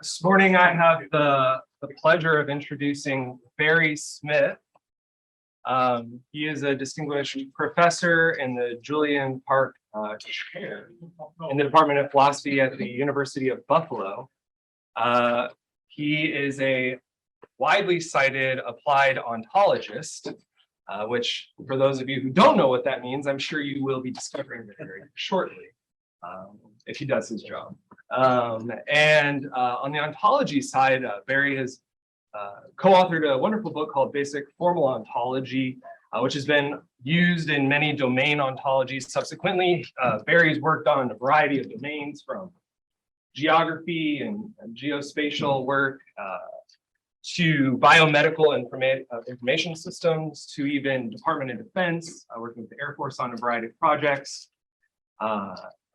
This morning I have the pleasure of introducing Barry Smith. He is a distinguished professor in the Julian Park Chair in the Department of Philosophy at the University of Buffalo. He is a widely cited applied ontologist, which for those of you who don't know what that means, I'm sure you will be discovering very shortly if he does his job. On the ontology side, Barry has co-authored a wonderful book called Basic Formal Ontology, which has been used in many domain ontologies subsequently. Barry's worked on a variety of domains, from geography and geospatial work to biomedical information systems, to even Department of Defense, working with the Air Force on a variety of projects.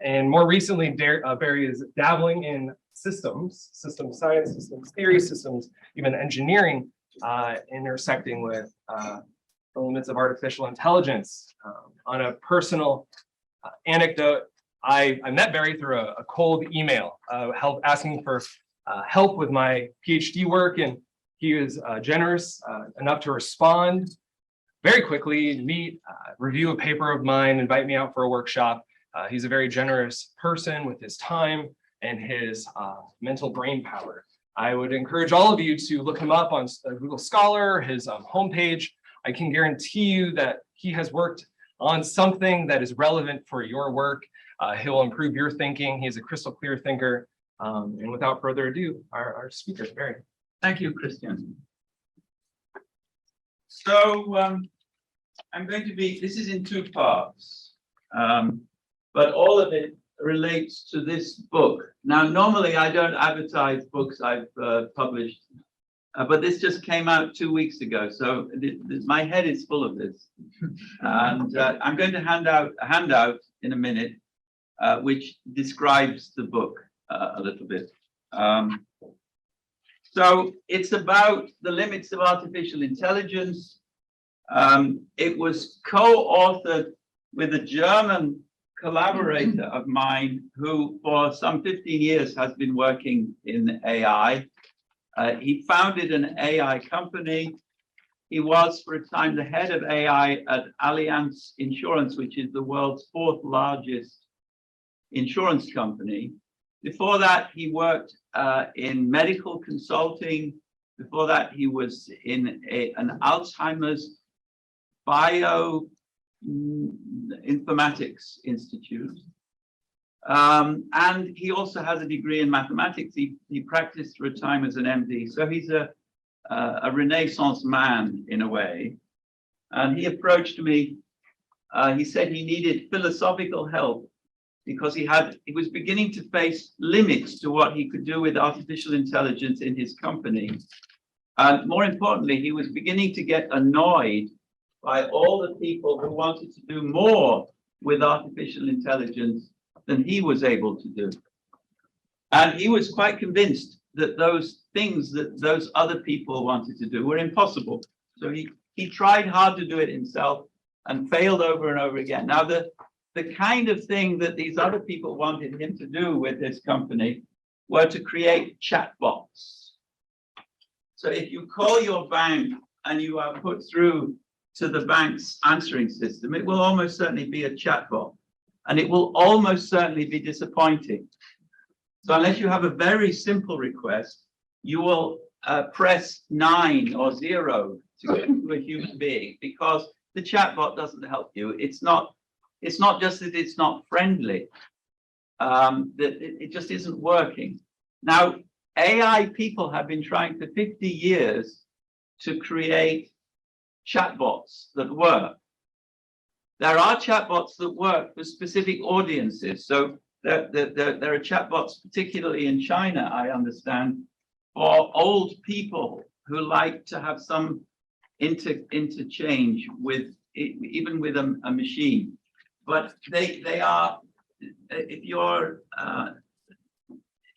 And more recently, Barry is dabbling in systems science, systems theory, systems, even engineering, intersecting with the limits of artificial intelligence. On a personal anecdote, I met Barry through a cold email, asking for help with my PhD work, and he was generous enough to respond very quickly, review a paper of mine, invite me out for a workshop. He's a very generous person with his time and his mental brain power. I would encourage all of you to look him up on Google Scholar, his homepage. I can guarantee you that he has worked on something that is relevant for your work. He'll improve your thinking. He's a crystal clear thinker. And without further ado, our speaker, Barry. Thank you, Christian. So I'm going to this is in two parts. But all of it relates to this book. Now, normally I don't advertise books I've published, but this just came out 2 weeks ago, so my head is full of this. And I'm going to hand out a handout in a minute, which describes the book a little bit. So it's about the limits of artificial intelligence. It was co-authored with a German collaborator of mine who for some 15 years has been working in AI. He founded an AI company. He was for a time the head of AI at Allianz Insurance, which is the world's 4th largest insurance company. Before that, he worked in medical consulting. Before that, he was in an Alzheimer's bioinformatics institute. And he also has a degree in mathematics. He practiced for a time as an MD. So he's a Renaissance man in a way. And he approached me. He said he needed philosophical help because he was beginning to face limits to what he could do with artificial intelligence in his company. And more importantly, he was beginning to get annoyed by all the people who wanted to do more with artificial intelligence than he was able to do. And he was quite convinced that those things that those other people wanted to do were impossible. So he tried hard to do it himself and failed over and over again. Now, the kind of thing that these other people wanted him to do with his company were to create chatbots. So if you call your bank and you are put through to the bank's answering system, it will almost certainly be a chatbot, and it will almost certainly be disappointing. So unless you have a very simple request, you will press 9 or 0 to get to a human being, because the chatbot doesn't help you. It's not just that it's not friendly, that it just isn't working. Now, AI people have been trying for 50 years to create chatbots that work. There are chatbots that work for specific audiences. So there are chatbots, particularly in China, I understand, for old people who like to have some interchange with even with a machine. But they are, if you're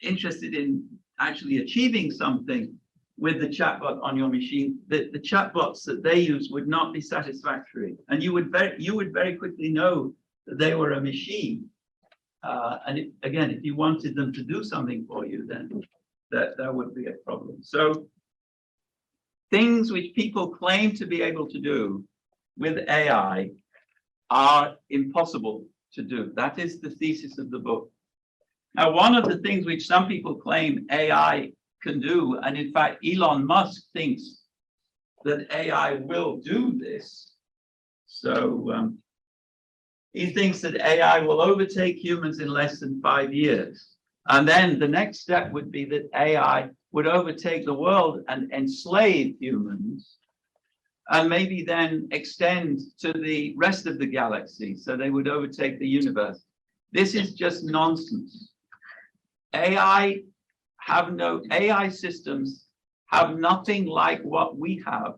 interested in actually achieving something with the chatbot on your machine, the chatbots that they use would not be satisfactory, and you would very quickly know that they were a machine. And again, if you wanted them to do something for you, then that there would be a problem. So things which people claim to be able to do with AI are impossible to do. That is the thesis of the book. Now, one of the things which some people claim AI can do, and in fact, Elon Musk thinks that AI will do this. So he thinks that AI will overtake humans in less than 5 years. And then the next step would be that AI would overtake the world and enslave humans, and maybe then extend to the rest of the galaxy, so they would overtake the universe. This is just nonsense. AI systems have nothing like what we have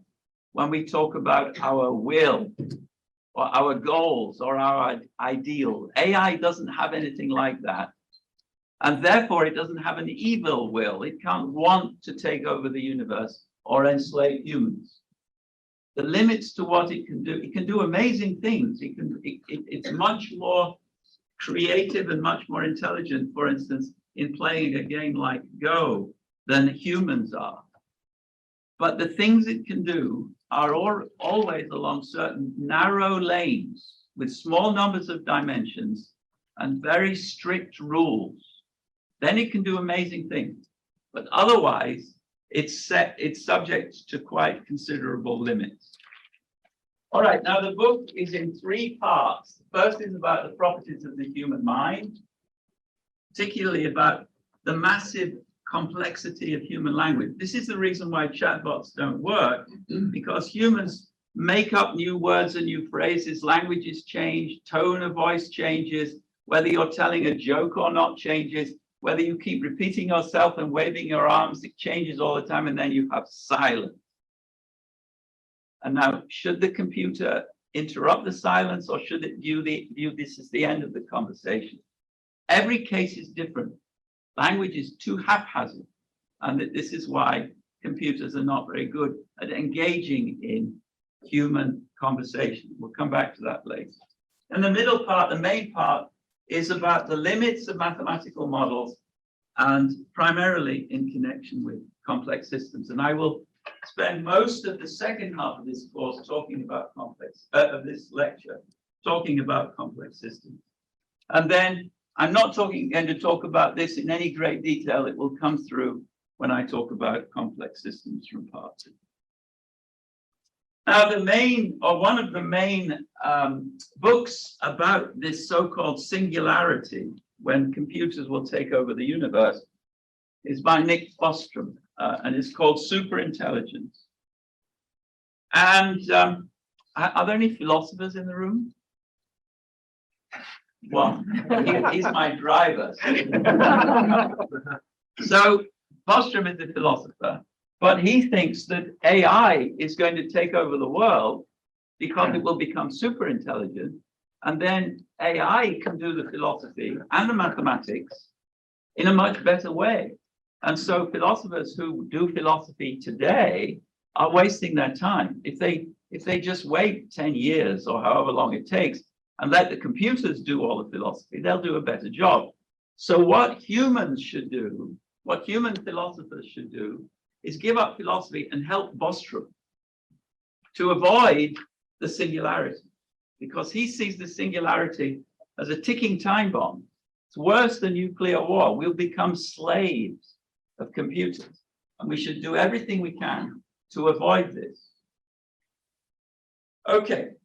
when we talk about our will or our goals or our ideal. AI doesn't have anything like that. And therefore, it doesn't have an evil will. It can't want to take over the universe or enslave humans. The limits to what it can do amazing things. It's much more creative and much more intelligent, for instance, in playing a game like Go than humans are. But the things it can do are always along certain narrow lanes with small numbers of dimensions and very strict rules. Then it can do amazing things. But otherwise, it's subject to quite considerable limits. All right, now the book is in 3 parts. The first is about the properties of the human mind, particularly about the massive complexity of human language. This is the reason why chatbots don't work, because humans make up new words and new phrases, languages change, tone of voice changes, whether you're telling a joke or not changes, whether you keep repeating yourself and waving your arms, it changes all the time, and then you have silence. And now, should the computer interrupt the silence, or should it view this as the end of the conversation? Every case is different. Language is too haphazard, and this is why computers are not very good at engaging in human conversation. We'll come back to that later. And the middle part, the main part, is about the limits of mathematical models, and primarily in connection with complex systems. And I will spend most of the second half of this course talking about of this lecture, talking about complex systems. And then I'm not going to talk about this in any great detail. It will come through when I talk about complex systems from part 2. Now, one of the main books about this so-called singularity, when computers will take over the universe, is by Nick Bostrom, and it's called Superintelligence. And are there any philosophers in the room? Well, he's my driver. So Bostrom is a philosopher, but he thinks that AI is going to take over the world because it will become super intelligent, and then AI can do the philosophy and the mathematics in a much better way. And so philosophers who do philosophy today are wasting their time. If they just wait 10 years or however long it takes and let the computers do all the philosophy, they'll do a better job. So what humans should do, what human philosophers should do, is give up philosophy and help Bostrom to avoid the singularity, because he sees the singularity as a ticking time bomb. It's worse than nuclear war. We'll become slaves of computers, and we should do everything we can to avoid this. Okay.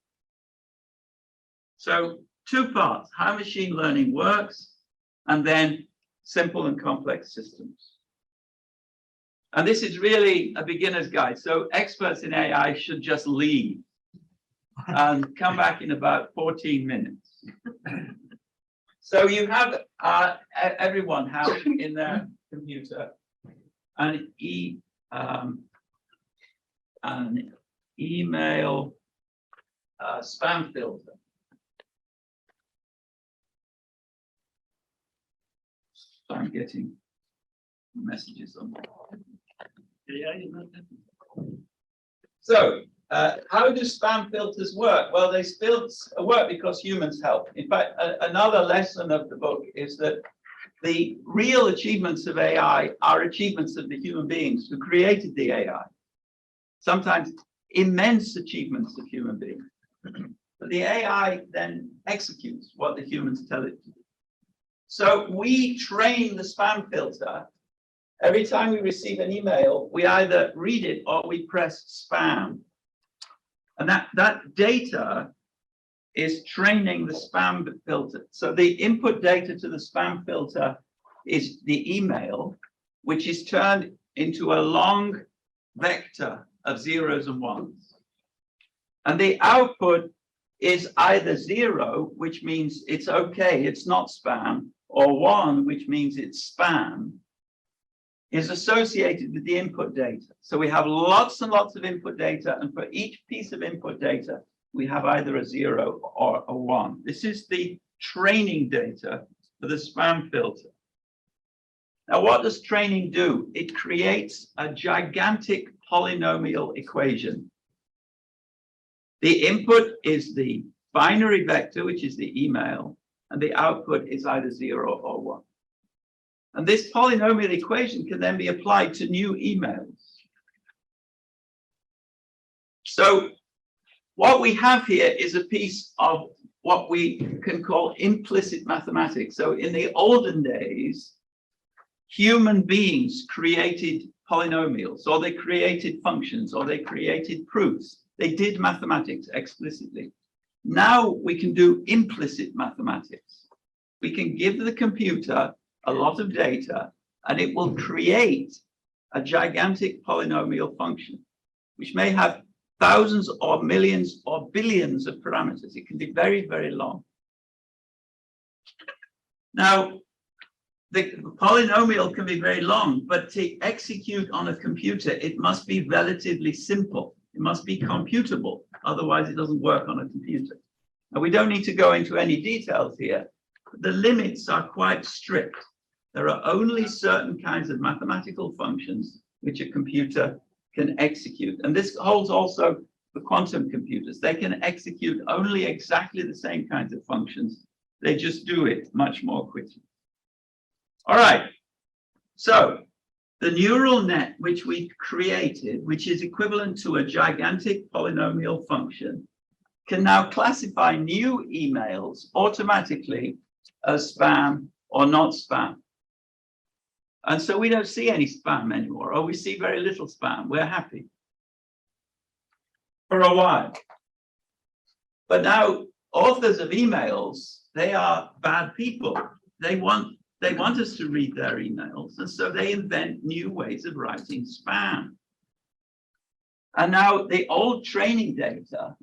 So 2 parts: how machine learning works, and then simple and complex systems. And this is really a beginner's guide. So experts in AI should just leave and come back in about 14 minutes. So you have, everyone has in their computer an email spam filter. So I'm getting messages on that. So how do spam filters work? Well, they work because humans help. In fact, another lesson of the book is that the real achievements of AI are achievements of the human beings who created the AI. Sometimes immense achievements of human beings. But the AI then executes what the humans tell it to do. So we train the spam filter. Every time we receive an email, we either read it or we press spam. And that data is training the spam filter. So the input data to the spam filter is the email, which is turned into a long vector of zeros and ones. And the output is either 0, which means it's okay, it's not spam, or 1, which means it's spam, is associated with the input data. So we have lots and lots of input data, and for each piece of input data, we have either a 0 or a 1. This is the training data for the spam filter. Now, what does training do? It creates a gigantic polynomial equation. The input is the binary vector, which is the email, and the output is either 0 or 1. And this polynomial equation can then be applied to new emails. So what we have here is a piece of what we can call implicit mathematics. So in the olden days, human beings created polynomials, or they created functions, or they created proofs. They did mathematics explicitly. Now we can do implicit mathematics. We can give the computer a lot of data, and it will create a gigantic polynomial function, which may have thousands or millions or billions of parameters. It can be very, very long. Now, the polynomial can be very long, but to execute on a computer, it must be relatively simple. It must be computable. Otherwise, it doesn't work on a computer. Now, we don't need to go into any details here. The limits are quite strict. There are only certain kinds of mathematical functions which a computer can execute. And this holds also for quantum computers. They can execute only exactly the same kinds of functions. They just do it much more quickly. All right. So the neural net which we created, which is equivalent to a gigantic polynomial function, can now classify new emails automatically as spam or not spam. And so we don't see any spam anymore, or we see very little spam. We're happy for a while. But now authors of emails, they are bad people. They want us to read their emails, and so they invent new ways of writing spam. And now the old training data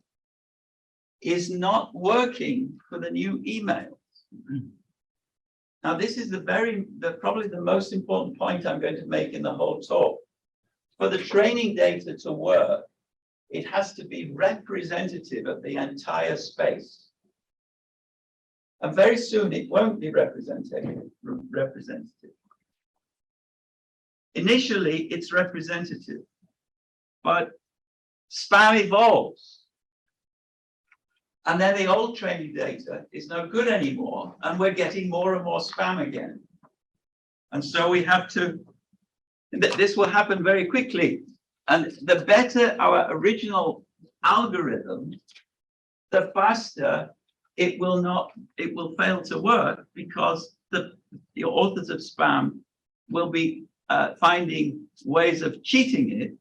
is not working for the new emails. Now, this is probably the most important point I'm going to make in the whole talk. For the training data to work, it has to be representative of the entire space. And very soon it won't be representative. Initially, it's representative, but spam evolves. And then the old training data is no good anymore, and we're getting more and more spam again. And so we have to, this will happen very quickly. And the better our original algorithm, the faster it will fail to work, because the authors of spam will be finding ways of cheating it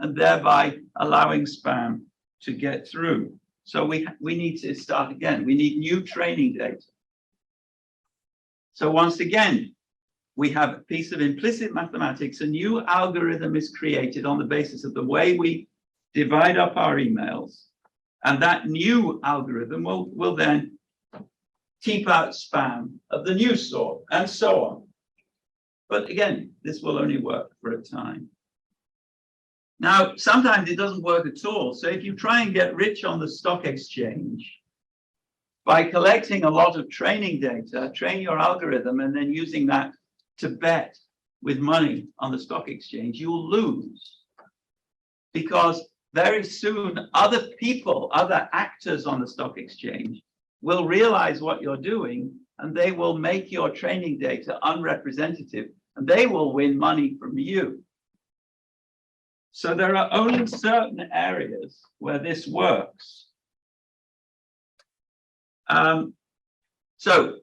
and thereby allowing spam to get through. So we need to start again. We need new training data. So once again, we have a piece of implicit mathematics. A new algorithm is created on the basis of the way we divide up our emails. And that new algorithm will then keep out spam of the new sort, and so on. But again, this will only work for a time. Now, sometimes it doesn't work at all. So if you try and get rich on the stock exchange by collecting a lot of training data, train your algorithm, and then using that to bet with money on the stock exchange, you'll lose. Because very soon, other people, other actors on the stock exchange will realize what you're doing, and they will make your training data unrepresentative, and they will win money from you. So there are only certain areas where this works. So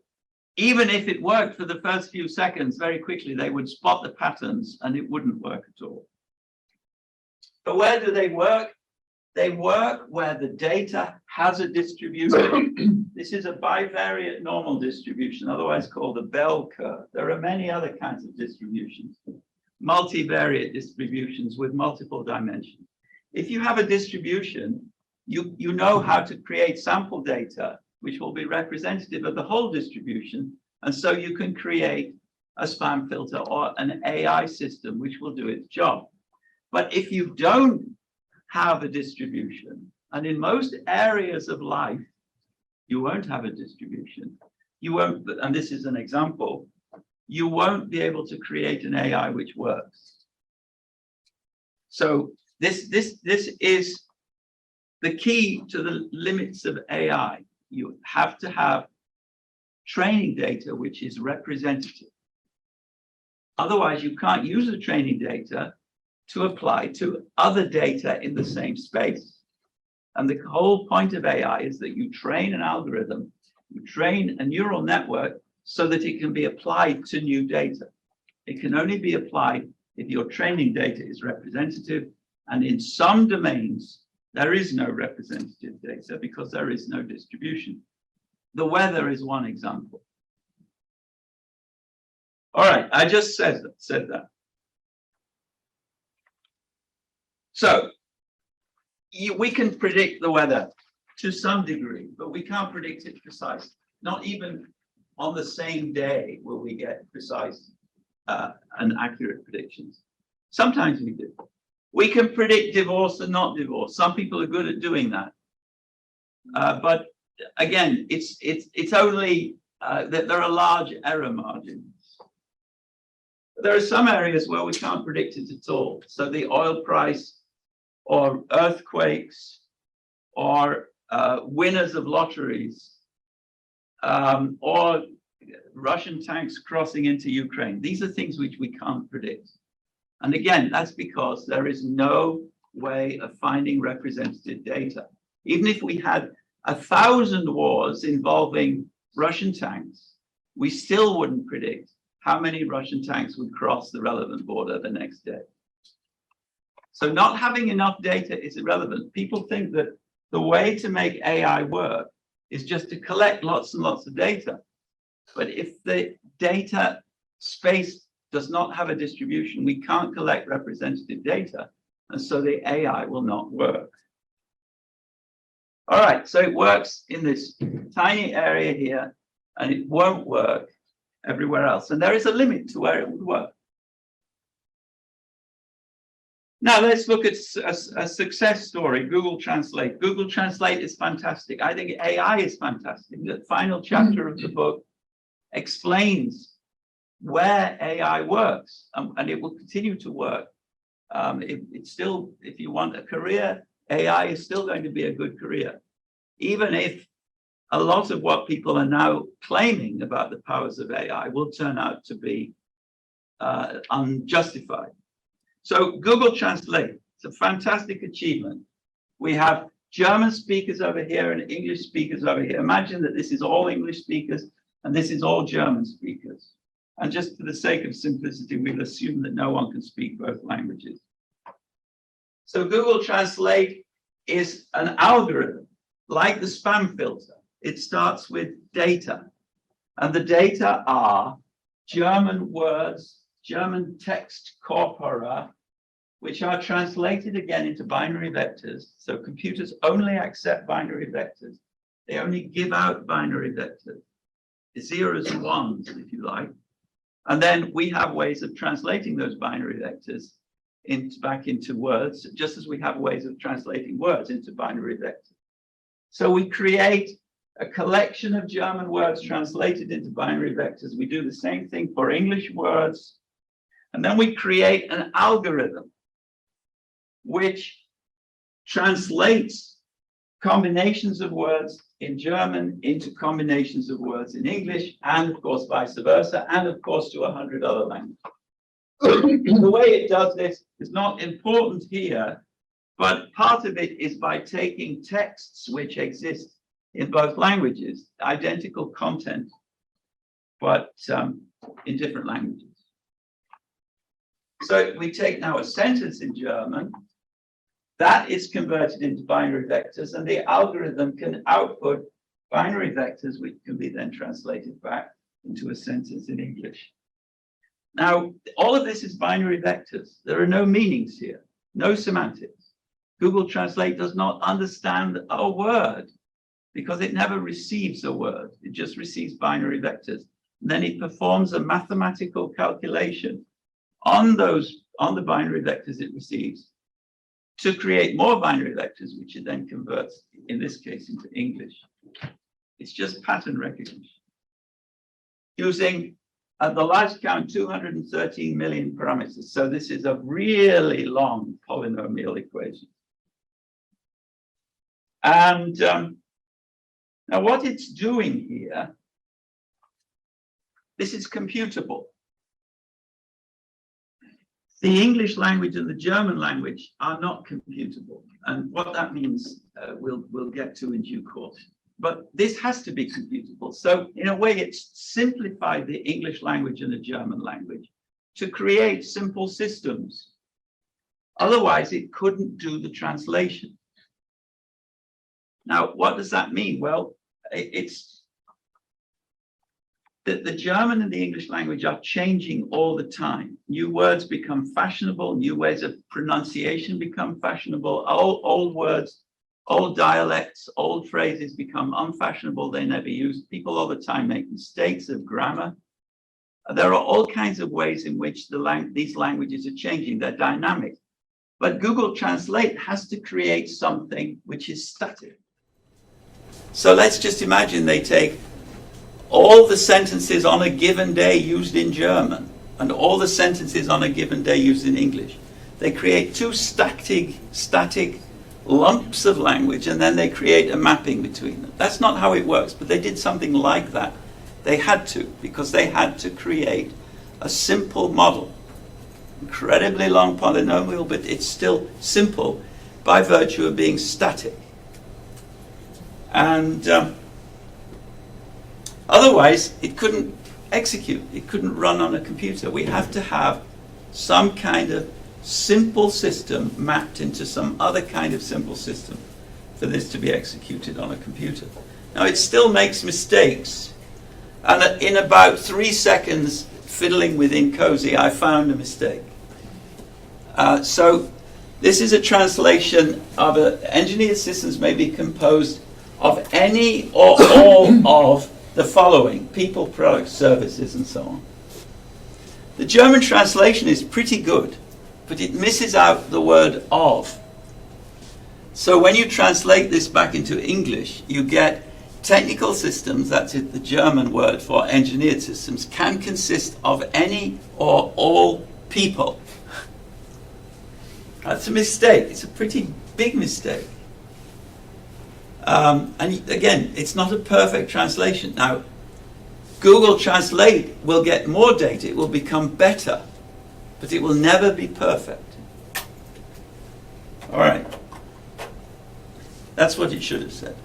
even if it worked for the first few seconds, very quickly they would spot the patterns and it wouldn't work at all. But where do they work? They work where the data has a distribution. This is a bivariate normal distribution, otherwise called a bell curve. There are many other kinds of distributions, multivariate distributions with multiple dimensions. If you have a distribution, you know how to create sample data, which will be representative of the whole distribution. And so you can create a spam filter or an AI system, which will do its job. But if you don't have a distribution, and in most areas of life, you won't have a distribution. You won't, and this is an example, you won't be able to create an AI which works. So this is the key to the limits of AI. You have to have training data which is representative. Otherwise, you can't use the training data to apply to other data in the same space. And the whole point of AI is that you train an algorithm, you train a neural network so that it can be applied to new data. It can only be applied if your training data is representative, and in some domains, there is no representative data because there is no distribution. The weather is one example. All right, I just said that. So we can predict the weather to some degree, but we can't predict it precisely. Not even on the same day will we get precise and accurate predictions. Sometimes we do. We can predict divorce and not divorce. Some people are good at doing that. But again, it's only that there are large error margins. There are some areas where we can't predict it at all. So the oil price, or earthquakes, or winners of lotteries, or Russian tanks crossing into Ukraine. These are things which we can't predict. And again, that's because there is no way of finding representative data. Even if we had 1,000 wars involving Russian tanks, we still wouldn't predict how many Russian tanks would cross the relevant border the next day. So not having enough data is irrelevant. People think that the way to make AI work is just to collect lots and lots of data. But if the data space does not have a distribution, we can't collect representative data, and so the AI will not work. All right, so it works in this tiny area here, and it won't work everywhere else. And there is a limit to where it would work. Now let's look at a success story, Google Translate. Google Translate is fantastic. I think AI is fantastic. The final chapter of the book explains where AI works, and it will continue to work. It's still, if you want a career, AI is still going to be a good career, even if a lot of what people are now claiming about the powers of AI will turn out to be unjustified. So Google Translate, it's a fantastic achievement. We have German speakers over here and English speakers over here. Imagine that this is all English speakers and this is all German speakers. And just for the sake of simplicity, we'll assume that no one can speak both languages. So Google Translate is an algorithm like the spam filter. It starts with data, and the data are German words, German text corpora, which are translated again into binary vectors. So computers only accept binary vectors. They only give out binary vectors, zeros and ones, if you like. And then we have ways of translating those binary vectors back into words, just as we have ways of translating words into binary vectors. So we create a collection of German words translated into binary vectors. We do the same thing for English words. And then we create an algorithm which translates combinations of words in German into combinations of words in English, and of course vice versa, and of course to 100 other languages. The way it does this is not important here, but part of it is by taking texts which exist in both languages, identical content, but in different languages. So we take now a sentence in German, that is converted into binary vectors, and the algorithm can output binary vectors, which can be then translated back into a sentence in English. Now, all of this is binary vectors. There are no meanings here, no semantics. Google Translate does not understand a word because it never receives a word. It just receives binary vectors. And then it performs a mathematical calculation on the binary vectors it receives to create more binary vectors, which it then converts, in this case, into English. It's just pattern recognition. Using, at the last count, 213 million parameters. So this is a really long polynomial equation. And now what it's doing here, this is computable. The English language and the German language are not computable. And what that means, we'll get to in due course. But this has to be computable. So in a way, it's simplified the English language and the German language to create simple systems. Otherwise, it couldn't do the translation. Now, what does that mean? Well, it's that the German and the English language are changing all the time. New words become fashionable, new ways of pronunciation become fashionable, old words, old dialects, old phrases become unfashionable, they're never used. People all the time make mistakes of grammar. There are all kinds of ways in which these languages are changing, they're dynamic. But Google Translate has to create something which is static. So let's just imagine they take all the sentences on a given day used in German and all the sentences on a given day used in English. They create two static lumps of language, and then they create a mapping between them. That's not how it works, but they did something like that. They had to, because they had to create a simple model. Incredibly long polynomial, but it's still simple by virtue of being static. And otherwise, it couldn't execute. It couldn't run on a computer. We have to have some kind of simple system mapped into some other kind of simple system for this to be executed on a computer. Now, it still makes mistakes. And in about 3 seconds, fiddling with Incozy, I found a mistake. So this is a translation of engineered systems may be composed of any or all of the following: people, products, services, and so on. The German translation is pretty good, but it misses out the word of. So when you translate this back into English, you get technical systems, that's it, the German word for engineered systems, can consist of any or all people. That's a mistake. It's a pretty big mistake. And again, it's not a perfect translation. Now, Google Translate will get more data. It will become better, but it will never be perfect. All right. That's what it should have said.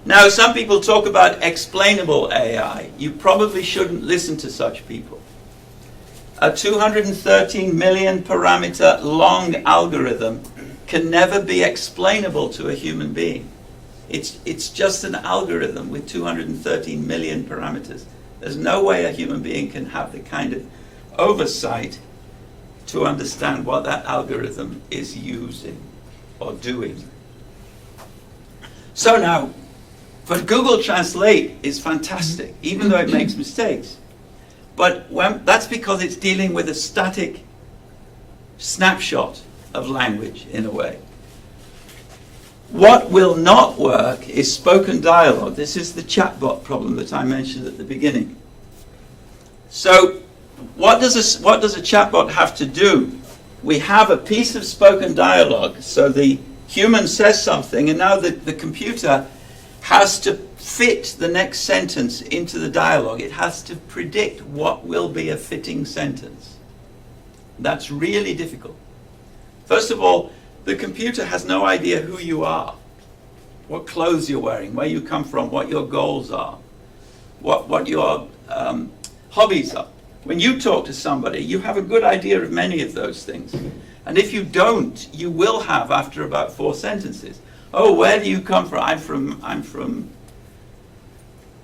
Now, some people talk about explainable AI. You probably shouldn't listen to such people. A 213 million parameter long algorithm can never be explainable to a human being. It's just an algorithm with 213 million parameters. There's no way a human being can have the kind of oversight to understand what that algorithm is using or doing. So now, but Google Translate is fantastic, even though it makes mistakes. But that's because it's dealing with a static snapshot of language, in a way. What will not work is spoken dialogue. This is the chatbot problem that I mentioned at the beginning. So what does a chatbot have to do? we have a piece of spoken dialogue. So the human says something, and now the computer has to fit the next sentence into the dialogue. It has to predict what will be a fitting sentence. That's really difficult. First of all, the computer has no idea who you are, what clothes you're wearing, where you come from, what your goals are, what your hobbies are. When you talk to somebody, you have a good idea of many of those things. And if you don't, you will have after about 4 sentences. Oh, where do you come from? I'm from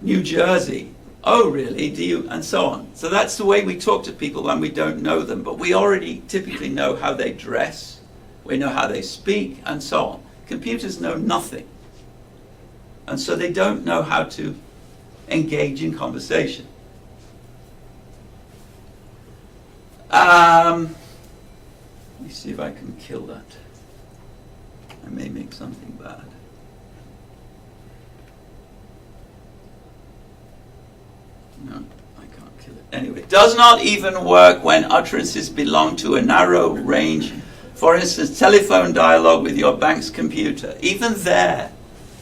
New Jersey. Oh, really? Do you? And so on. So that's the way we talk to people when we don't know them. But we already typically know how they dress. We know how they speak, and so on. Computers know nothing. And so they don't know how to engage in conversation. Let me see if I can kill that. I may make something bad. No, I can't kill it. Anyway, it does not even work when utterances belong to a narrow range. For instance, telephone dialogue with your bank's computer. Even there,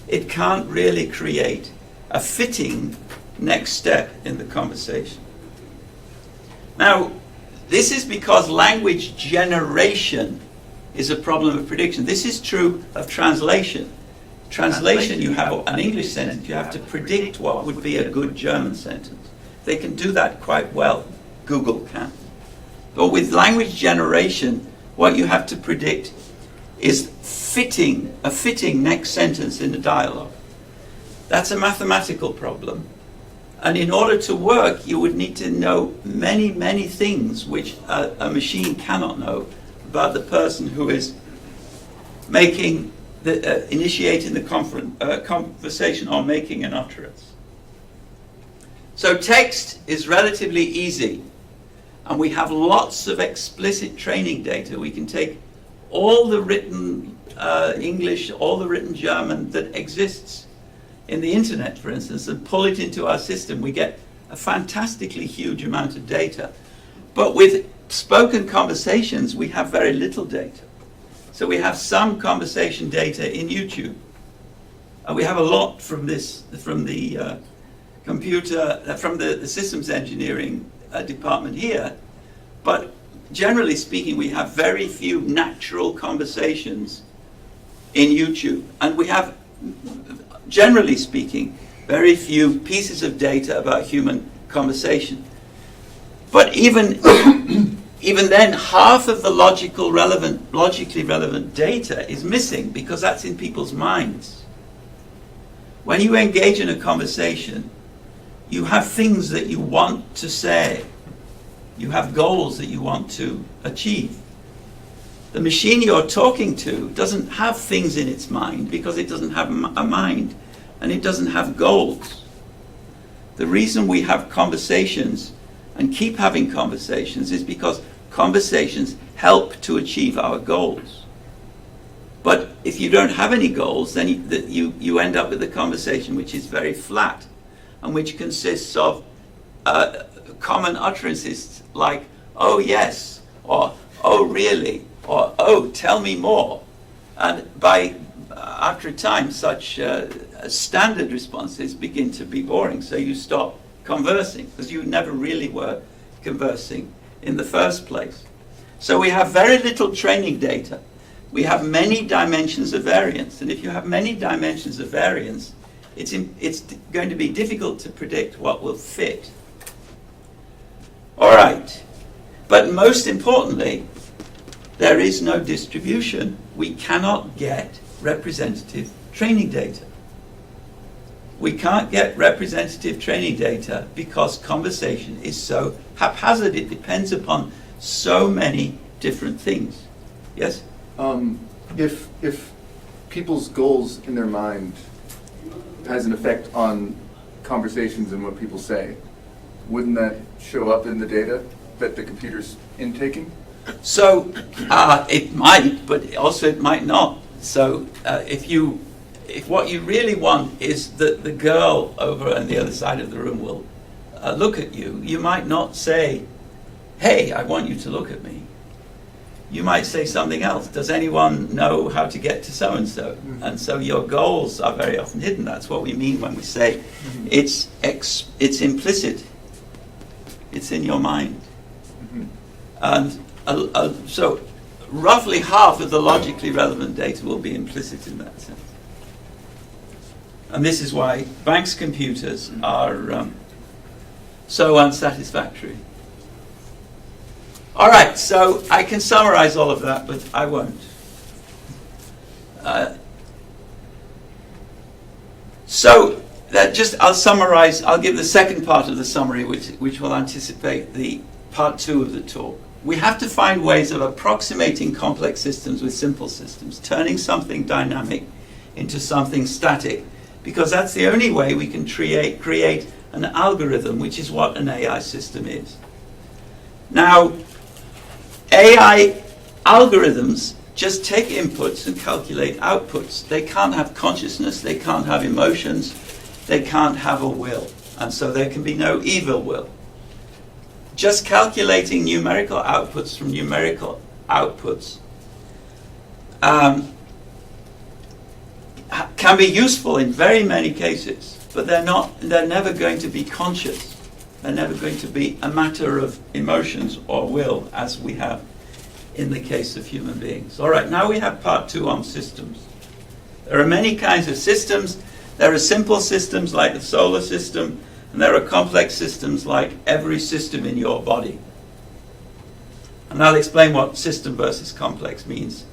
it can't really create a fitting next step in the conversation. Now, this is because language generation is a problem of prediction. This is true of translation. Translation, you have an English sentence, you have to predict what would be a good German sentence. They can do that quite well. Google can. But with language generation, what you have to predict is a fitting next sentence in the dialogue. That's a mathematical problem. And in order to work, you would need to know many, many things which a machine cannot know about the person who is making initiating the conversation or making an utterance. So text is relatively easy, and we have lots of explicit training data. We can take all the written English, all the written German that exists in the internet, for instance, and pull it into our system. We get a fantastically huge amount of data. But with spoken conversations, we have very little data. So we have some conversation data in YouTube. And we have a lot from the computer, from the systems engineering department here. But generally speaking, we have very few natural conversations in YouTube. And we have, generally speaking, very few pieces of data about human conversation. But even then, half of the logically relevant data is missing because that's in people's minds. When you engage in a conversation, you have things that you want to say. You have goals that you want to achieve. The machine you're talking to doesn't have things in its mind because it doesn't have a mind and it doesn't have goals. The reason we have conversations and keep having conversations is because conversations help to achieve our goals. But if you don't have any goals, then you end up with a conversation which is very flat and which consists of common utterances like, oh yes, or oh really, or oh tell me more. And after a time, such standard responses begin to be boring, so you stop conversing because you never really were conversing in the first place. So we have very little training data. We have many dimensions of variance, and if you have many dimensions of variance, it's going to be difficult to predict what will fit. All right, but most importantly, there is no distribution. We cannot get representative training data. We can't get representative training data because conversation is so haphazard. It depends upon so many different things. Yes? If people's goals in their mind has an effect on conversations and what people say, wouldn't that show up in the data that the computer's intaking? So it might, but also it might not. So if what you really want is that the girl over on the other side of the room will look at you, you might not say, hey, I want you to look at me. you might say something else. Does anyone know how to get to so-and-so? And so your goals are very often hidden. That's what we mean when we say it's implicit. It's in your mind. And so roughly half of the logically relevant data will be implicit in that sense. And this is why Banks computers are so unsatisfactory. All right, so I can summarize all of that, but I won't. So I'll summarize. I'll give the second part of the summary, which will anticipate the part 2 of the talk. We have to find ways of approximating complex systems with simple systems, turning something dynamic into something static, because that's the only way we can create an algorithm, which is what an AI system is. Now, AI algorithms just take inputs and calculate outputs. They can't have consciousness, they can't have emotions, they can't have a will, and so there can be no evil will. Just calculating numerical outputs from numerical outputs can be useful in very many cases, but they're never going to be conscious. They're never going to be a matter of emotions or will, as we have in the case of human beings. All right, now we have part 2 on systems. There are many kinds of systems. There are simple systems like the solar system, and there are complex systems like every system in your body. And I'll explain what system versus complex means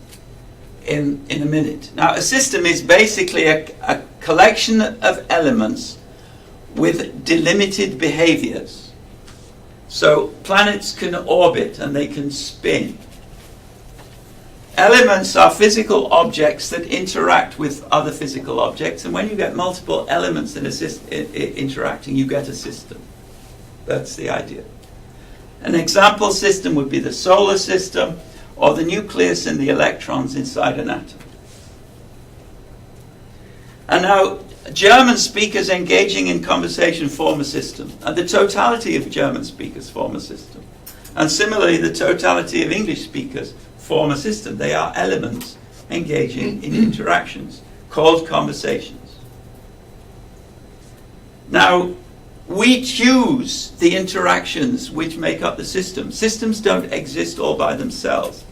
in a minute. Now, a system is basically a collection of elements with delimited behaviors. So planets can orbit and they can spin. Elements are physical objects that interact with other physical objects, and when you get multiple elements interacting, you get a system. That's the idea. An example system would be the solar system, or the nucleus and the electrons inside an atom. And now, German speakers engaging in conversation form a system, and the totality of German speakers form a system. And similarly, the totality of English speakers form a system. They are elements engaging in interactions called conversations. Now, we choose the interactions which make up the system. Systems don't exist all by themselves.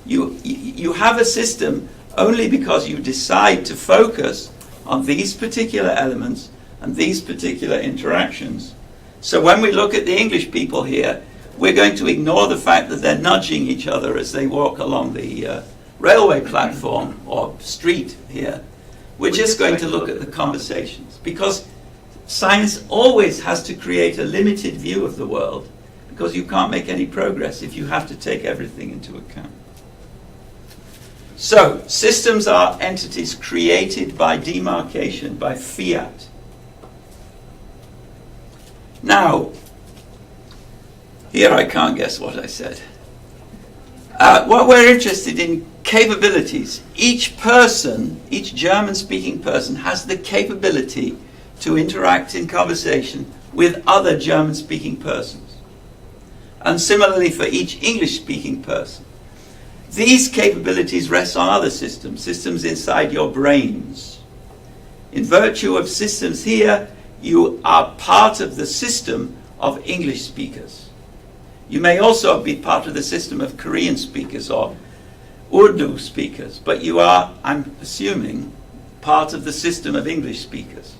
You have a system only because you decide to focus on these particular elements and these particular interactions. So when we look at the English people here, we're going to ignore the fact that they're nudging each other as they walk along the railway platform or street here. We're just going to look at the conversations, because science always has to create a limited view of the world, because you can't make any progress if you have to take everything into account. So, systems are entities created by demarcation, by fiat. Now, here I can't guess what I said. What we're interested in, capabilities. Each person, each German-speaking person, has the capability to interact in conversation with other German-speaking persons. And similarly for each English-speaking person. These capabilities rest on other systems, systems inside your brains. In virtue of systems here, you are part of the system of English speakers. You may also be part of the system of Korean speakers or Urdu speakers, but you are, I'm assuming, part of the system of English speakers.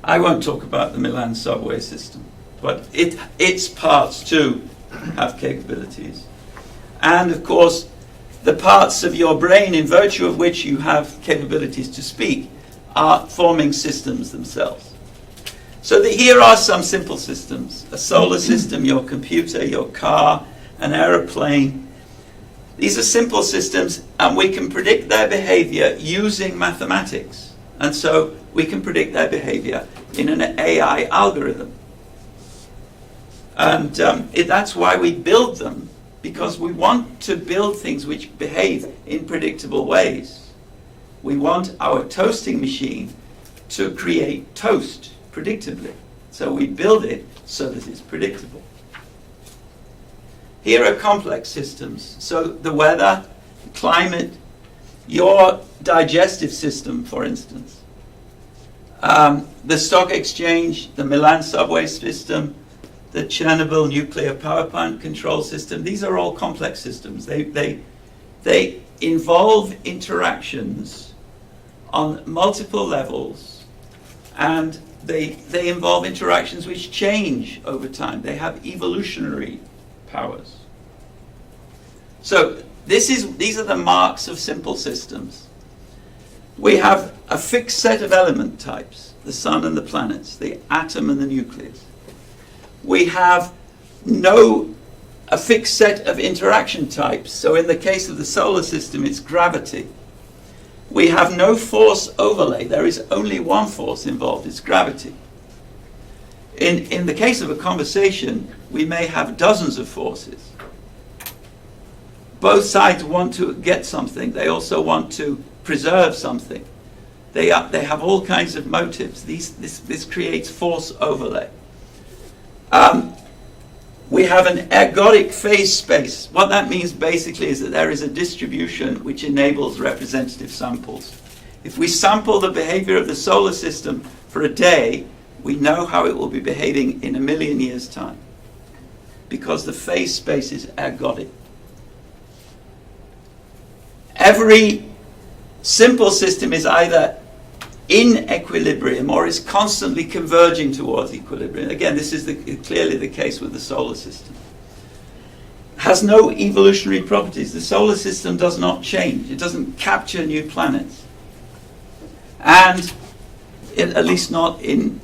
I won't talk about the Milan subway system, but its parts too have capabilities. And of course, the parts of your brain in virtue of which you have capabilities to speak are forming systems themselves. So here are some simple systems. A solar system, your computer, your car, an aeroplane. These are simple systems, and we can predict their behavior using mathematics. And so we can predict their behavior in an AI algorithm. And that's why we build them, because we want to build things which behave in predictable ways. We want our toasting machine to create toast predictably. So we build it so that it's predictable. Here are complex systems. So the weather, climate, your digestive system, for instance, the stock exchange, the Milan subway system, the Chernobyl nuclear power plant control system. These are all complex systems. They involve interactions on multiple levels, and they involve interactions which change over time. They have evolutionary powers. So these are the marks of simple systems. We have a fixed set of element types, the sun and the planets, the atom and the nucleus. We have a fixed set of interaction types. So in the case of the solar system, it's gravity. We have no force overlay. There is only one force involved, it's gravity. In the case of a conversation, we may have dozens of forces. Both sides want to get something. They also want to preserve something. They have all kinds of motives. This creates force overlay. We have an ergodic phase space. What that means basically is that there is a distribution which enables representative samples. If we sample the behavior of the solar system for a day, we know how it will be behaving in 1 million years' time, because the phase space is ergodic. Every simple system is either in equilibrium or is constantly converging towards equilibrium. Again, this is clearly the case with the solar system. Has no evolutionary properties. The solar system does not change. It doesn't capture new planets. And at least not in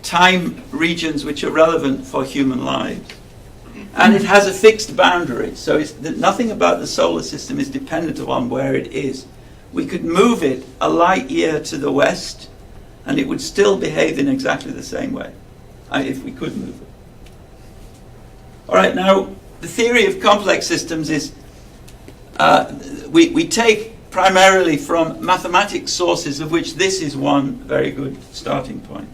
time regions which are relevant for human lives. And it has a fixed boundary. So nothing about the solar system is dependent upon where it is. We could move it a light year to the west, and it would still behave in exactly the same way, if we could move it. All right, now, the theory of complex systems is, we take primarily from mathematics sources, of which this is one very good starting point.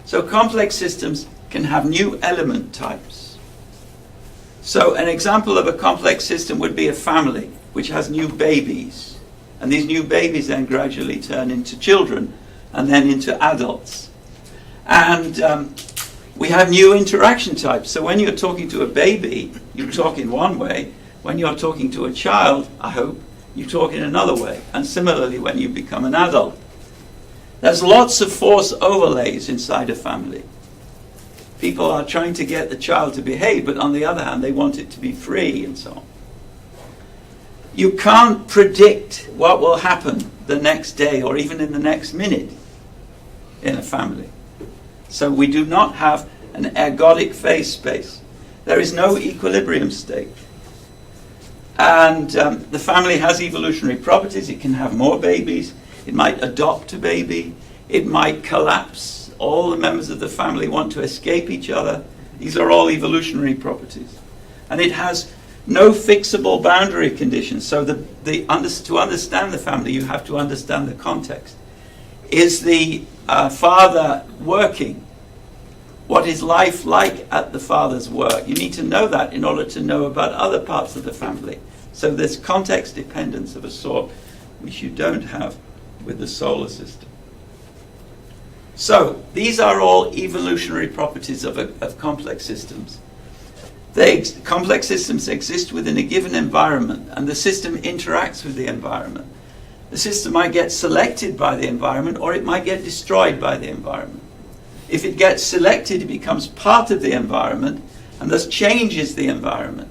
So complex systems can have new element types. So an example of a complex system would be a family which has new babies. And these new babies then gradually turn into children and then into adults. And we have new interaction types. So when you're talking to a baby, you talk in one way. When you're talking to a child, I hope, you talk in another way. And similarly, when you become an adult. There's lots of force overlays inside a family. People are trying to get the child to behave, but on the other hand, they want it to be free and so on. You can't predict what will happen the next day or even in the next minute in a family. So we do not have an ergodic phase space. There is no equilibrium state. And the family has evolutionary properties. It can have more babies. It might adopt a baby. It might collapse. All the members of the family want to escape each other. These are all evolutionary properties. And it has no fixable boundary conditions. So to understand the family, you have to understand the context. Is the father working? What is life like at the father's work? You need to know that in order to know about other parts of the family. So there's context dependence of a sort which you don't have with the solar system. So these are all evolutionary properties of complex systems. Complex systems exist within a given environment, and the system interacts with the environment. The system might get selected by the environment, or it might get destroyed by the environment. If it gets selected, it becomes part of the environment, and thus changes the environment.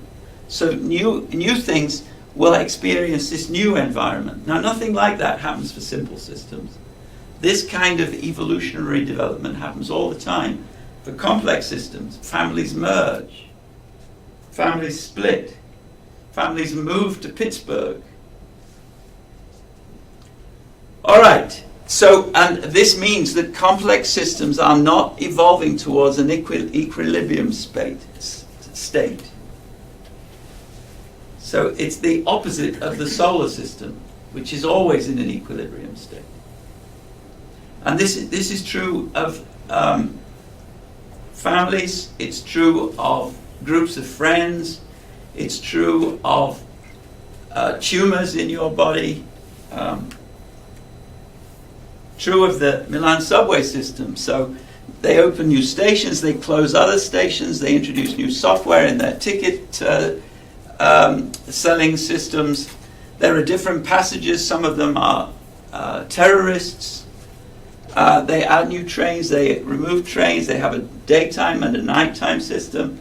So new things will experience this new environment. Now, nothing like that happens for simple systems. This kind of evolutionary development happens all the time. For complex systems, families merge. Families split. Families move to Pittsburgh. All right. So, and this means that complex systems are not evolving towards an equilibrium state. So it's the opposite of the solar system, which is always in an equilibrium state. And this is true of families. It's true of groups of friends. It's true of tumors in your body. True of the Milan subway system. So they open new stations, they close other stations, they introduce new software in their ticket selling systems. There are different passages. Some of them are terrorists. They add new trains, they remove trains, they have a daytime and a nighttime system,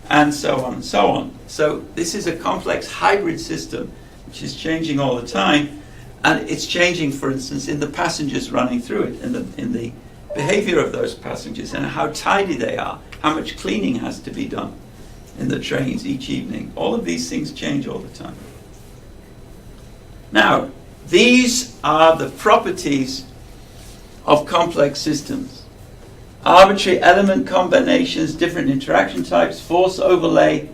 and so on and so on. So this is a complex hybrid system which is changing all the time, and it's changing, for instance, in the passengers running through it, in the behavior of those passengers, and how tidy they are, how much cleaning has to be done in the trains each evening. All of these things change all the time. Now, these are the properties of complex systems. Arbitrary element combinations, different interaction types, force overlay,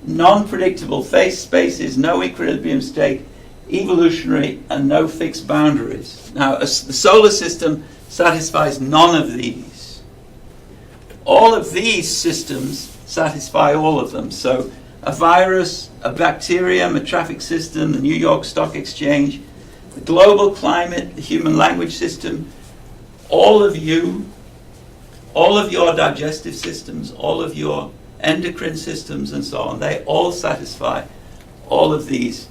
non-predictable phase spaces, no equilibrium state, evolutionary, and no fixed boundaries. Now, the solar system satisfies none of these. All of these systems satisfy all of them. So a virus, a bacterium, a traffic system, the New York Stock Exchange, the global climate, the human language system, all of you, all of your digestive systems, all of your endocrine systems and so on, they all satisfy all of these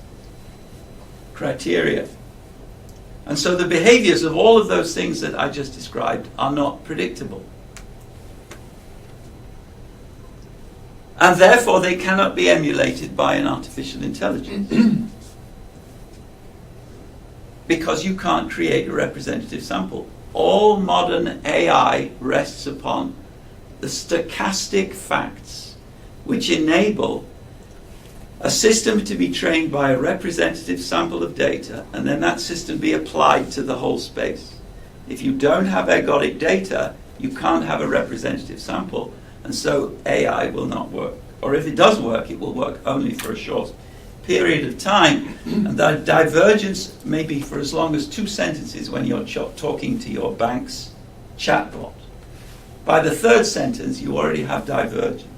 criteria. And so the behaviors of all of those things that I just described are not predictable. And therefore they cannot be emulated by an artificial intelligence. Because you can't create a representative sample. All modern AI rests upon the stochastic facts which enable a system to be trained by a representative sample of data, and then that system be applied to the whole space. If you don't have ergodic data, you can't have a representative sample, and so AI will not work. Or if it does work, it will work only for a short period of time, and that divergence may be for as long as 2 sentences when you're talking to your bank's chatbot. By the 3rd sentence, you already have divergence.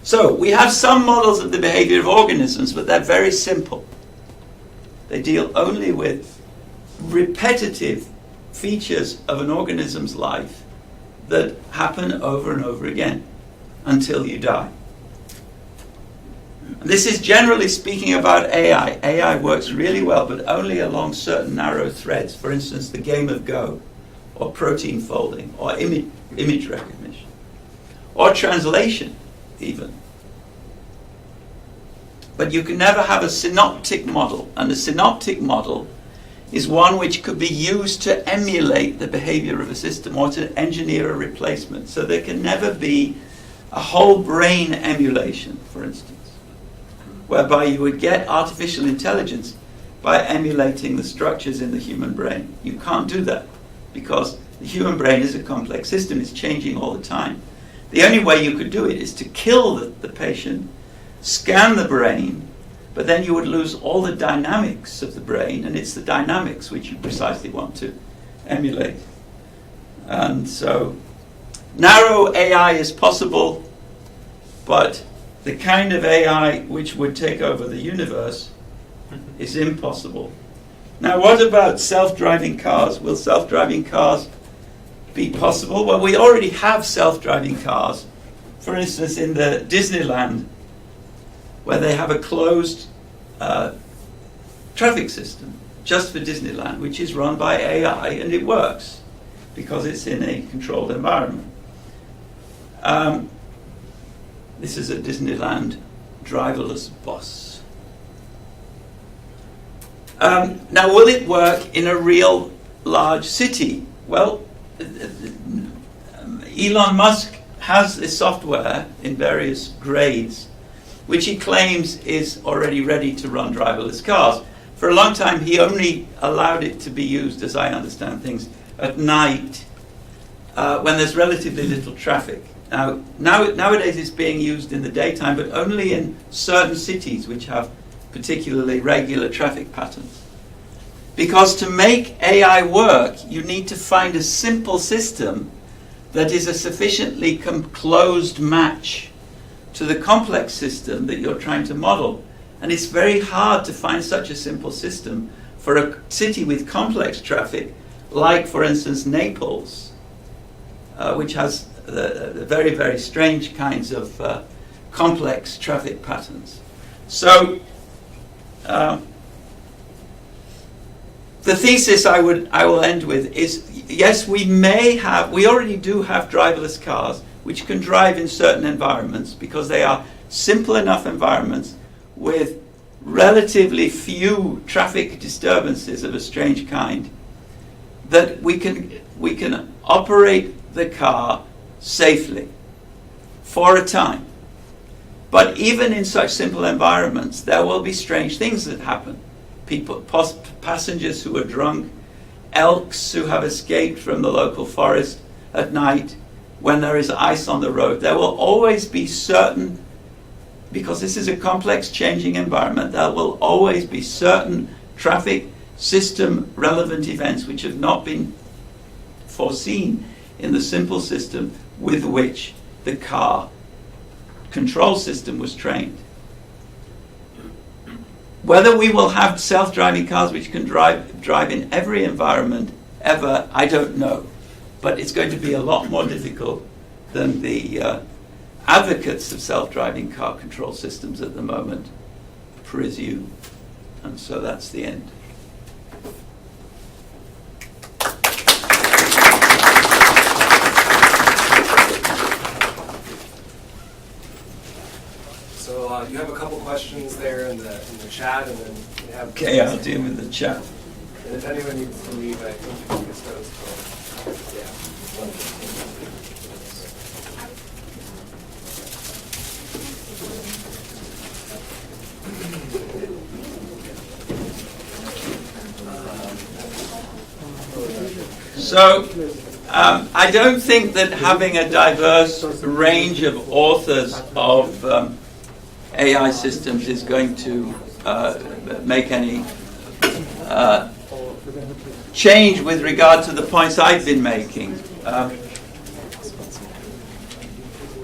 So we have some models of the behavior of organisms, but they're very simple. They deal only with repetitive features of an organism's life that happen over and over again until you die. This is generally speaking about AI. AI works really well, but only along certain narrow threads. For instance, the game of Go, or protein folding, or image recognition, or translation, even. But you can never have a synoptic model, and a synoptic model is one which could be used to emulate the behavior of a system or to engineer a replacement. So there can never be a whole brain emulation, for instance, whereby you would get artificial intelligence by emulating the structures in the human brain. You can't do that because the human brain is a complex system. It's changing all the time. The only way you could do it is to kill the patient, scan the brain, but then you would lose all the dynamics of the brain, and it's the dynamics which you precisely want to emulate. And so narrow AI is possible, but the kind of AI which would take over the universe is impossible. Now, what about self-driving cars? Will self-driving cars be possible? Well, we already have self-driving cars. For instance, in the Disneyland, where they have a closed traffic system just for Disneyland, which is run by AI, and it works because it's in a controlled environment. This is a Disneyland driverless bus. Now, will it work in a real large city? Well, Elon Musk has this software in various grades, which he claims is already ready to run driverless cars. For a long time, he only allowed it to be used, as I understand things, at night when there's relatively little traffic. Nowadays it's being used in the daytime, but only in certain cities which have particularly regular traffic patterns. Because to make AI work, you need to find a simple system that is a sufficiently closed match to the complex system that you're trying to model. And it's very hard to find such a simple system for a city with complex traffic, like, for instance, Naples, which has very, very strange kinds of complex traffic patterns. So, the thesis I will end with is, yes, we already do have driverless cars which can drive in certain environments because they are simple enough environments with relatively few traffic disturbances of a strange kind that we can operate the car safely for a time. But even in such simple environments, there will be strange things that happen. Passengers who are drunk, elks who have escaped from the local forest at night when there is ice on the road. There will always be certain, because this is a complex changing environment, there will always be certain traffic system relevant events which have not been foreseen in the simple system with which the car control system was trained. Whether we will have self-driving cars which can drive in every environment ever, I don't know. But it's going to be a lot more difficult than the advocates of self-driving car control systems at the moment presume. And so that's the end. So you have a couple questions there in the chat, and then we have. Okay, I'll deal with the chat. And if anyone needs to leave, I think you can just those. Yeah. So, I don't think that having a diverse range of authors of AI systems is going to make any change with regard to the points I've been making.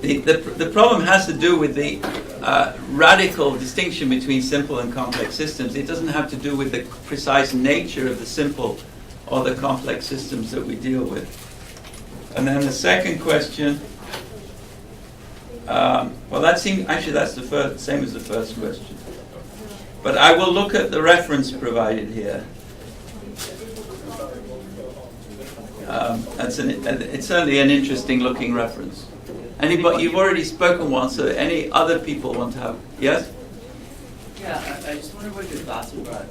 The problem has to do with the radical distinction between simple and complex systems. It doesn't have to do with the precise nature of the simple or the complex systems that we deal with. And then the second question, well, that seems, actually that's the same as the first question. But I will look at the reference provided here. It's certainly an interesting looking reference. Anybody, you've already spoken once, so any other people want to have, yes? Yeah, I just wonder what your thoughts are about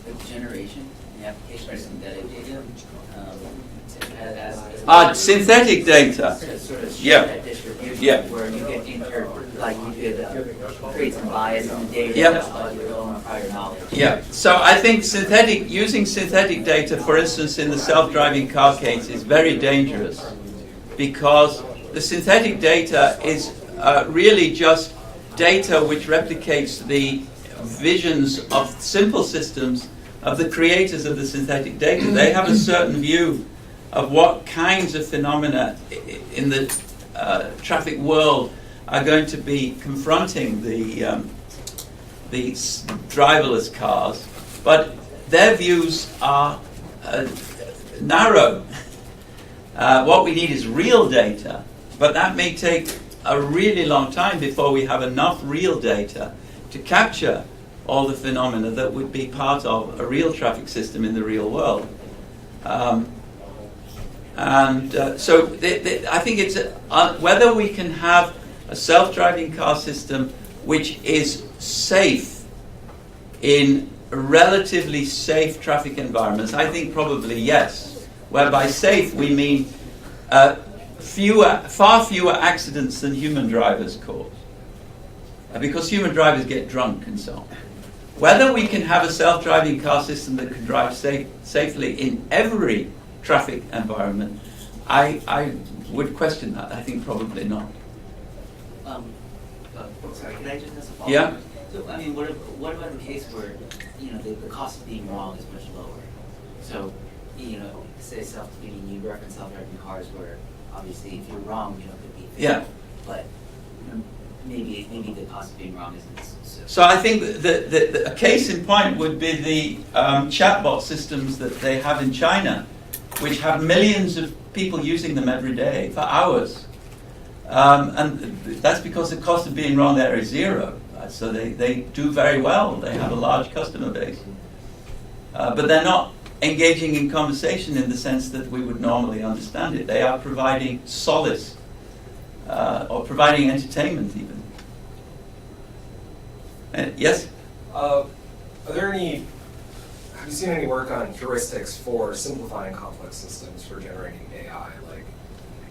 the generation and the application of synthetic data. Synthetic data. Sort of Yeah. distribution, Yeah. where you get like you could create some bias in the data Yeah. based on your own prior knowledge. Yeah, so I think using synthetic data, for instance, in the self-driving car case, is very dangerous because the synthetic data is really just data which replicates the visions of simple systems of the creators of the synthetic data. They have a certain view of what kinds of phenomena in the traffic world are going to be confronting the driverless cars, but their views are narrow. What we need is real data, but that may take a really long time before we have enough real data to capture all the phenomena that would be part of a real traffic system in the real world. So I think it's whether we can have a self-driving car system which is safe in relatively safe traffic environments. I think probably yes. Where by safe we mean far fewer accidents than human drivers cause, because human drivers get drunk and so on. Whether we can have a self-driving car system that can drive safely in every traffic environment, I would question that. I think probably not. Sorry, can I just ask a follow-up? Yeah. So, I mean, what about the case where, the cost of being wrong is much lower? So, say you reference self-driving cars where obviously, if you're wrong, you know, could be fixed. Yeah. But maybe the cost of being wrong isn't so. So I think that a case in point would be the chatbot systems that they have in China, which have millions of people using them every day for hours. And that's because the cost of being wrong there is zero. So they do very well. They have a large customer base. But they're not engaging in conversation in the sense that we would normally understand it. They are providing solace or providing entertainment even. Yes? Are there any, have you seen any work on heuristics for simplifying complex systems for generating AI?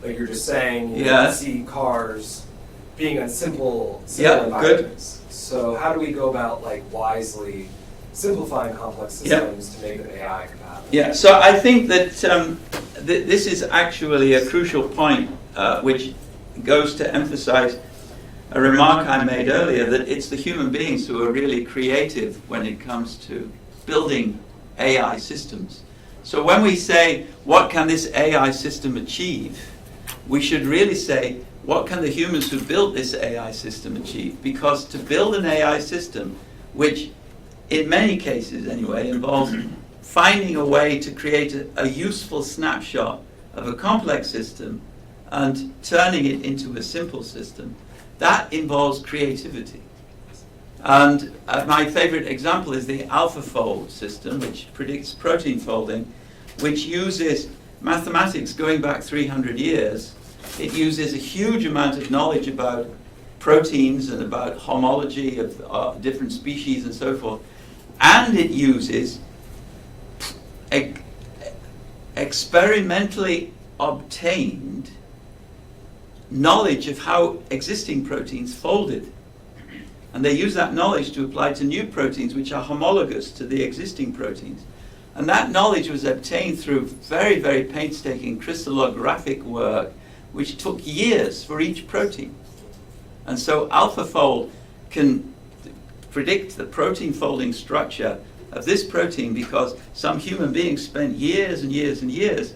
Like you're just saying, you Yeah. see cars being in simple Yeah, environments. So how do we go about like wisely simplifying complex systems to make them AI compatible? Yeah, so I think that this is actually a crucial point which goes to emphasize a remark I made earlier, that it's the human beings who are really creative when it comes to building AI systems. So when we say, what can this AI system achieve? We should really say, what can the humans who built this AI system achieve? Because to build an AI system, which in many cases anyway involves finding a way to create a useful snapshot of a complex system and turning it into a simple system, that involves creativity. And my favorite example is the AlphaFold system, which predicts protein folding, which uses mathematics going back 300 years. It uses a huge amount of knowledge about proteins and about homology of different species and so forth. And it uses experimentally obtained knowledge of how existing proteins folded. And they use that knowledge to apply to new proteins which are homologous to the existing proteins. And that knowledge was obtained through very, very painstaking crystallographic work which took years for each protein. And so AlphaFold can predict the protein folding structure of this protein because some human beings spent years and years and years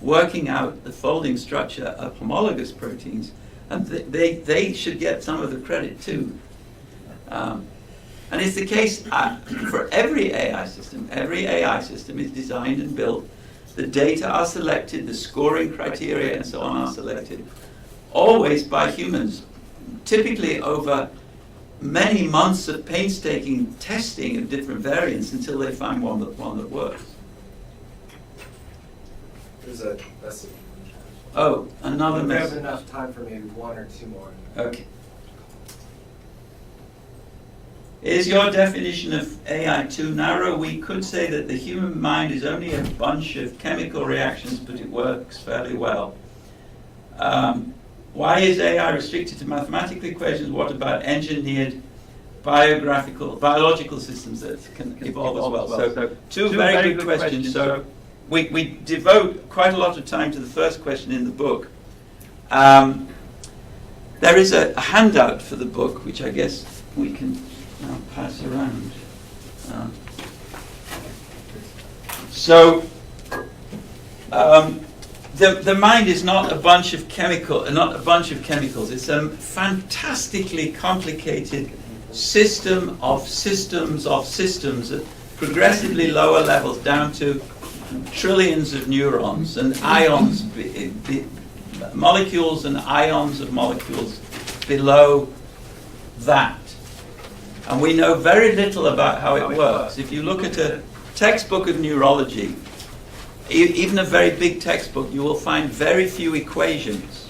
working out the folding structure of homologous proteins, and they should get some of the credit too. And it's the case for every AI system. Every AI system is designed and built. The data are selected, the scoring criteria and so on are selected, always by humans, typically over many months of painstaking testing of different variants until they find one that works. There's a message. Oh, another We have message. enough time for maybe one or two more. Okay. Is your definition of AI too narrow? We could say that the human mind is only a bunch of chemical reactions, but it works fairly well. Why is AI restricted to mathematical equations? What about engineered biological systems that can evolve as well? So two very good questions. So we devote quite a lot of time to the first question in the book. There is a handout for the book, which I guess we can now pass around. The mind is not a bunch of chemicals. It's a fantastically complicated system of systems at progressively lower levels, down to trillions of neurons and ions, molecules and ions of molecules below that. And we know very little about how it works. If you look at a textbook of neurology, even a very big textbook, you will find very few equations.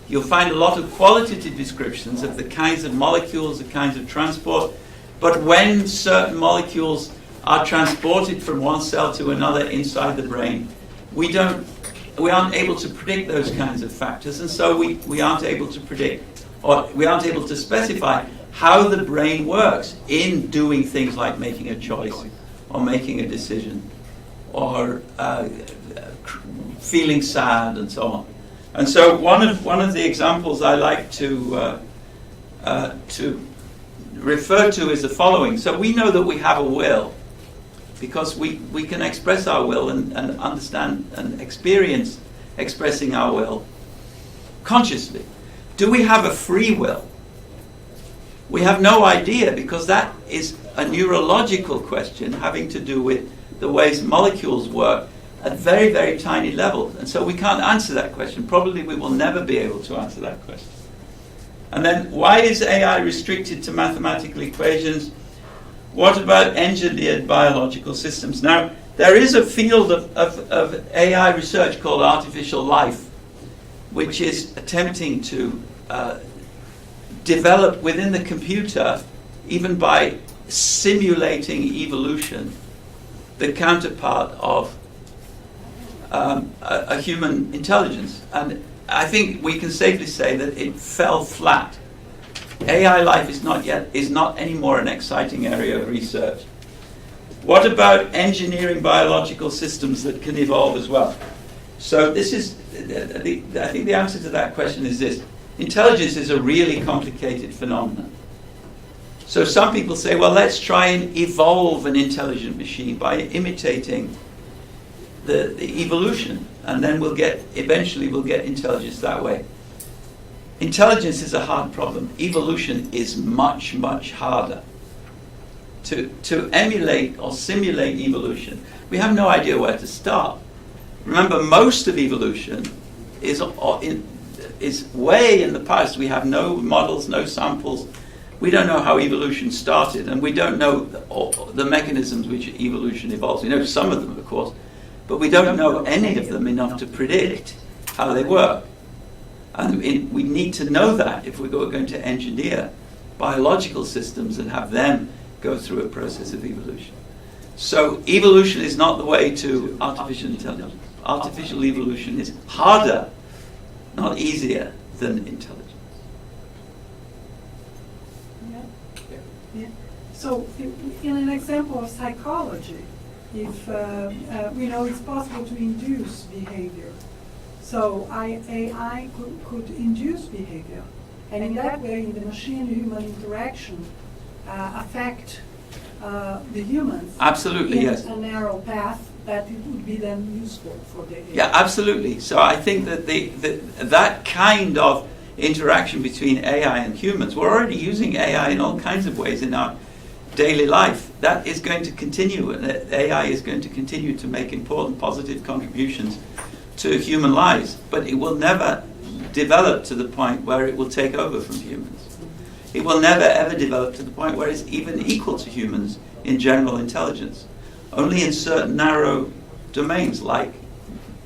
You'll find a lot of qualitative descriptions of the kinds of molecules, the kinds of transport, but when certain molecules are transported from one cell to another inside the brain, we aren't able to predict those kinds of factors, and so we aren't able to predict, or we aren't able to specify how the brain works in doing things like making a choice, or making a decision, or feeling sad, and so on. And so one of the examples I like to refer to is the following. So we know that we have a will because we can express our will and understand and experience expressing our will consciously. Do we have a free will? We have no idea, because that is a neurological question having to do with the ways molecules work at very, very tiny levels. And so we can't answer that question. Probably we will never be able to answer that question. And then, why is AI restricted to mathematical equations? What about engineered biological systems? Now, there is a field of AI research called artificial life, which is attempting to develop within the computer, even by simulating evolution, the counterpart of a human intelligence. And I think we can safely say that it fell flat. AI life is not anymore an exciting area of research. What about engineering biological systems that can evolve as well? So this is, I think the answer to that question is this. Intelligence is a really complicated phenomenon. So some people say, well, let's try and evolve an intelligent machine by imitating the evolution, and then eventually we'll get intelligence that way. Intelligence is a hard problem. Evolution is much, much harder. To emulate or simulate evolution, we have no idea where to start. Remember, most of evolution is way in the past. We have no models, no samples. We don't know how evolution started, and we don't know the mechanisms which evolution evolves. We know some of them, of course, but we don't know any of them enough to predict how they work. And we need to know that if we're going to engineer biological systems and have them go through a process of evolution. So evolution is not the way to artificial intelligence. Artificial evolution is harder, not easier, than intelligence. Yeah. So, in an example of psychology, if we know it's possible to induce behavior, so AI could induce behavior, and in that way, in the machine-human interaction, affect the humans. Absolutely, in yes. a narrow path that it would be then useful for the AI. Yeah, absolutely. So I think that that kind of interaction between AI and humans, we're already using AI in all kinds of ways in our daily life. That is going to continue, and AI is going to continue to make important positive contributions to human lives, but it will never develop to the point where it will take over from humans. It will never ever develop to the point where it's even equal to humans in general intelligence. Only in certain narrow domains, like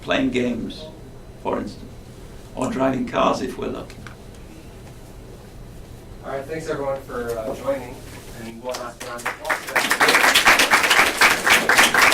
playing games, for instance, or driving cars if we're lucky. All right, thanks everyone for joining, and we'll have to round of applause.